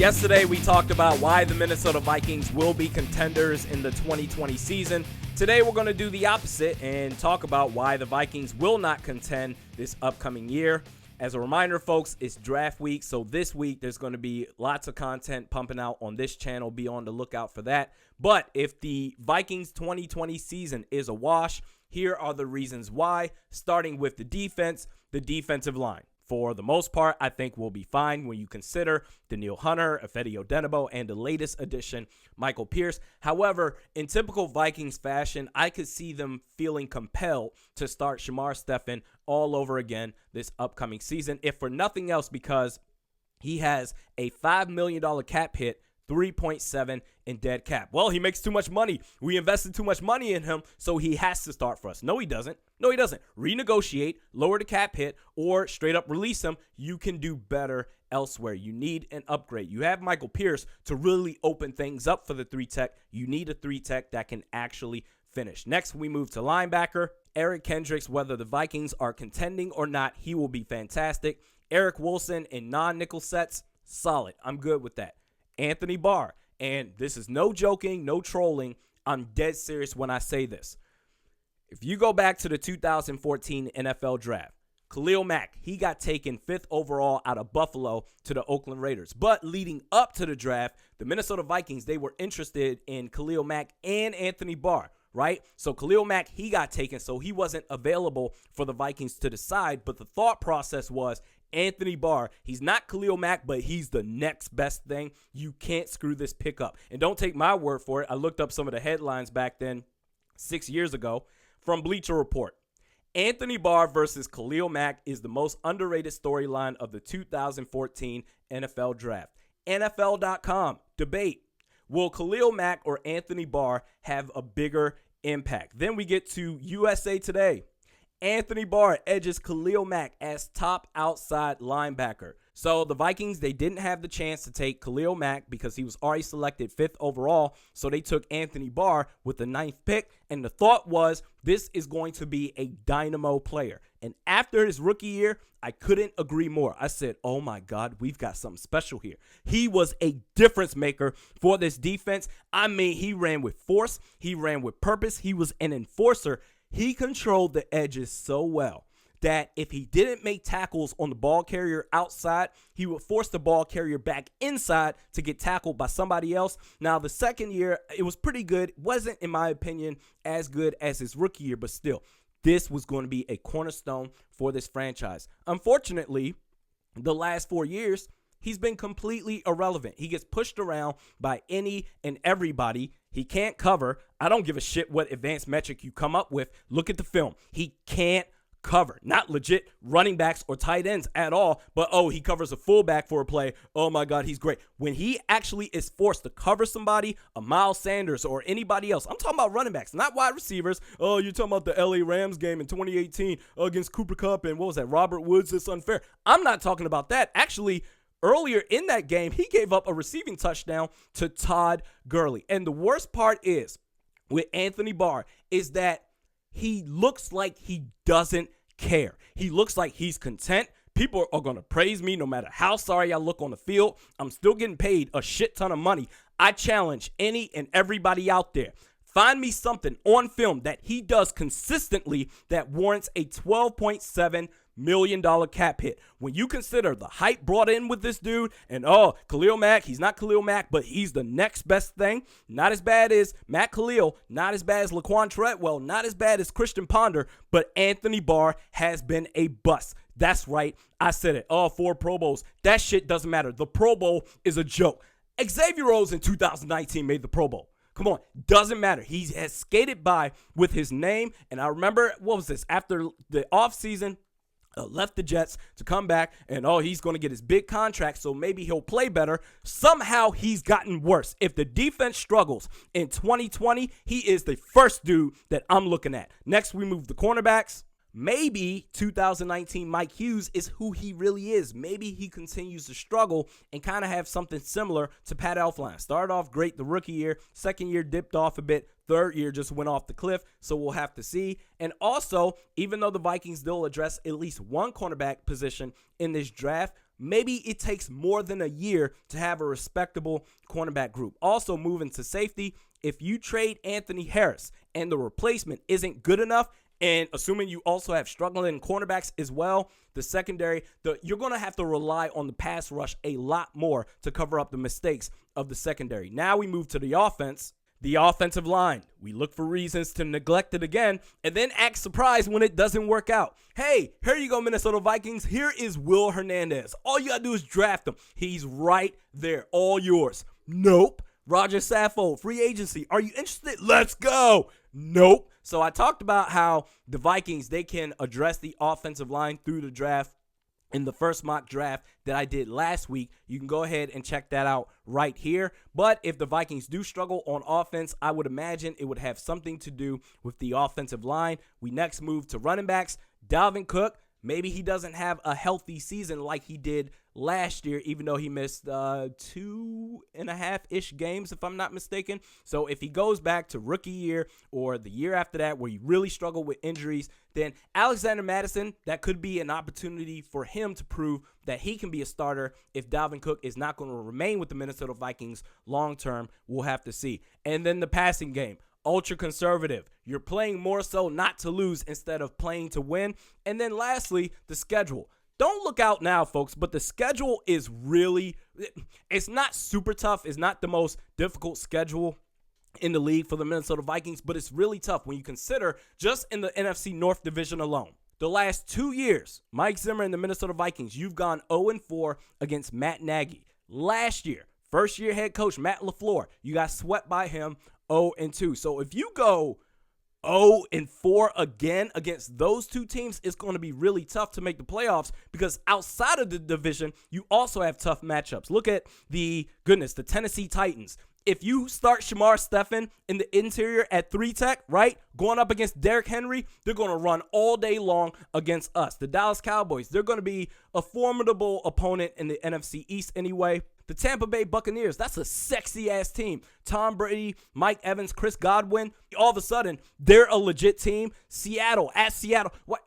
Yesterday, we talked about why the Minnesota Vikings will be contenders in the 2020 season. Today, we're going to do the opposite and talk about why the Vikings will not contend this upcoming year. As a reminder, folks, it's draft week, so this week there's going to be lots of content pumping out on this channel. Be on the lookout for that. But if the Vikings 2020 season is a wash, here are the reasons why, starting with the defense, the defensive line. For the most part, I think we'll be fine when you consider Danielle Hunter, Ifeadi Odenigbo, and the latest addition, Michael Pierce. However, in typical Vikings fashion, I could see them feeling compelled to start Shamar Stephen all over again this upcoming season, if for nothing else because he has a $5 million cap hit, 3.7 in dead cap. Well, he makes too much money. We invested too much money in him, so he has to start for us. No, he doesn't. No, he doesn't. Renegotiate, lower the cap hit, or straight up release him. You can do better elsewhere. You need an upgrade. You have Michael Pierce to really open things up for the 3-tech. You need a 3-tech that can actually finish. Next, we move to linebacker. Eric Kendricks, whether the Vikings are contending or not, he will be fantastic. Eric Wilson in non-nickel sets, solid. I'm good with that. Anthony Barr, and this is no joking, no trolling. I'm dead serious when I say this. If you go back to the 2014 NFL draft, Khalil Mack, he got taken 5th overall out of Buffalo to the Oakland Raiders. But leading up to the draft, the Minnesota Vikings, they were interested in Khalil Mack and Anthony Barr, right? So Khalil Mack, he got taken, so he wasn't available for the Vikings to decide. But the thought process was, Anthony Barr, he's not Khalil Mack, but he's the next best thing. You can't screw this pick up. And don't take my word for it. I looked up some of the headlines back then, 6 years ago, from Bleacher Report. Anthony Barr versus Khalil Mack is the most underrated storyline of the 2014 NFL Draft. NFL.com, debate. Will Khalil Mack or Anthony Barr have a bigger impact? Then we get to USA Today. Anthony Barr edges Khalil Mack as top outside linebacker. So the Vikings, they didn't have the chance to take Khalil Mack because he was already selected 5th overall. So they took Anthony Barr with the 9th pick. And the thought was, this is going to be a dynamo player. And after his rookie year, I couldn't agree more. I said, oh my God, we've got something special here. He was a difference maker for this defense. I mean, he ran with force. He ran with purpose. He was an enforcer. He controlled the edges so well that if he didn't make tackles on the ball carrier outside, he would force the ball carrier back inside to get tackled by somebody else. Now, the second year, it was pretty good. It wasn't, in my opinion, as good as his rookie year, but still, this was going to be a cornerstone for this franchise. Unfortunately, the last 4 years, he's been completely irrelevant. He gets pushed around by any and everybody. He can't cover. I don't give a shit what advanced metric you come up with. Look at the film. He can't cover. Not legit running backs or tight ends at all, but he covers a fullback for a play. Oh my God, he's great. When he actually is forced to cover somebody, a Miles Sanders or anybody else, I'm talking about running backs, not wide receivers. Oh, you're talking about the LA Rams game in 2018 against Cooper Kupp and what was that, Robert Woods? It's unfair. I'm not talking about that. Actually, earlier in that game, he gave up a receiving touchdown to Todd Gurley. And the worst part is, with Anthony Barr, is that he looks like he doesn't care. He looks like he's content. People are going to praise me no matter how sorry I look on the field. I'm still getting paid a shit ton of money. I challenge any and everybody out there. Find me something on film that he does consistently that warrants a $12.7 million cap hit. When you consider the hype brought in with this dude, and Khalil Mack, he's not Khalil Mack, but he's the next best thing. Not as bad as Matt Khalil, not as bad as Laquan Treadwell, not as bad as Christian Ponder, but Anthony Barr has been a bust. That's right, I said it. 4 Pro Bowls. That shit doesn't matter. The Pro Bowl is a joke. Xavier Rhodes in 2019 made the Pro Bowl. Come on, doesn't matter. He has skated by with his name, and I remember, what was this, after the offseason, left the Jets to come back, and he's going to get his big contract, so maybe he'll play better. Somehow he's gotten worse. If the defense struggles in 2020, he is the first dude that I'm looking at. Next, we move the cornerbacks. Maybe 2019 Mike Hughes is who he really is. Maybe he continues to struggle and kind of have something similar to Pat Elflein. Started off great the rookie year, second year dipped off a bit, third year just went off the cliff, so we'll have to see. And also, even though the Vikings will address at least one cornerback position in this draft, maybe it takes more than a year to have a respectable cornerback group. Also, moving to safety, if you trade Anthony Harris and the replacement isn't good enough, and assuming you also have struggling cornerbacks as well, the secondary, you're going to have to rely on the pass rush a lot more to cover up the mistakes of the secondary. Now we move to the offense. The offensive line. We look for reasons to neglect it again and then act surprised when it doesn't work out. Hey, here you go, Minnesota Vikings. Here is Will Hernandez. All you got to do is draft him. He's right there. All yours. Nope. Roger Saffold, free agency. Are you interested? Let's go. Nope. So I talked about how the Vikings, they can address the offensive line through the draft in the first mock draft that I did last week. You can go ahead and check that out right here. But if the Vikings do struggle on offense, I would imagine it would have something to do with the offensive line. We next move to running backs. Dalvin Cook, maybe he doesn't have a healthy season like he did last year, even though he missed 2.5-ish games, if I'm not mistaken. So if he goes back to rookie year or the year after that where he really struggled with injuries, then Alexander Mattison, that could be an opportunity for him to prove that he can be a starter if Dalvin Cook is not going to remain with the Minnesota Vikings long term. We'll have to see. And then the passing game. Ultra conservative. You're playing more so not to lose instead of playing to win. And then lastly, the schedule. Don't look out now, folks, but the schedule is really, it's not super tough. It's not the most difficult schedule in the league for the Minnesota Vikings, but it's really tough when you consider just in the NFC North Division alone. The last 2 years, Mike Zimmer and the Minnesota Vikings, you've gone 0-4 against Matt Nagy. Last year, first-year head coach Matt LaFleur, you got swept by him 0-2. So if you go 0-4 again against those two teams, it's going to be really tough to make the playoffs because outside of the division, you also have tough matchups. Look at the Tennessee Titans. If you start Shamar Stephen in the interior at 3-tech, right, going up against Derrick Henry, they're going to run all day long against us. The Dallas Cowboys, they're going to be a formidable opponent in the NFC East anyway. The Tampa Bay Buccaneers, that's a sexy-ass team. Tom Brady, Mike Evans, Chris Godwin, all of a sudden, they're a legit team. Seattle, at Seattle. What?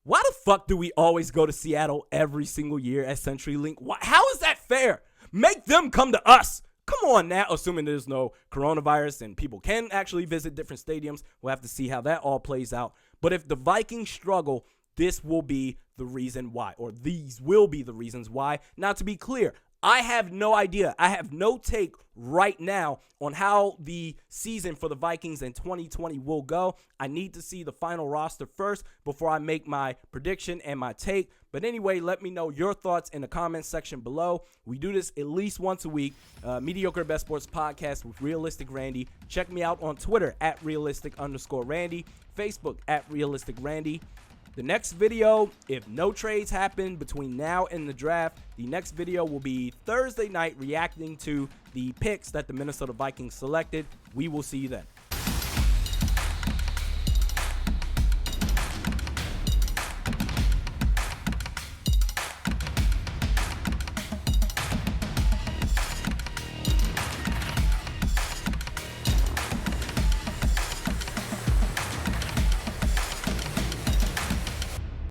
Why the fuck do we always go to Seattle every single year at CenturyLink? How is that fair? Make them come to us. Come on now, assuming there's no coronavirus and people can actually visit different stadiums. We'll have to see how that all plays out. But if the Vikings struggle, this will be the reason why, or these will be the reasons why. Now, to be clear, I have no idea. I have no take right now on how the season for the Vikings in 2020 will go. I need to see the final roster first before I make my prediction and my take. But anyway, let me know your thoughts in the comments section below. We do this at least once a week. Mediocre Best Sports Podcast with Realistic Randy. Check me out on Twitter at realistic_Randy. Facebook at Realistic Randy. The next video, if no trades happen between now and the draft, the next video will be Thursday night reacting to the picks that the Minnesota Vikings selected. We will see you then.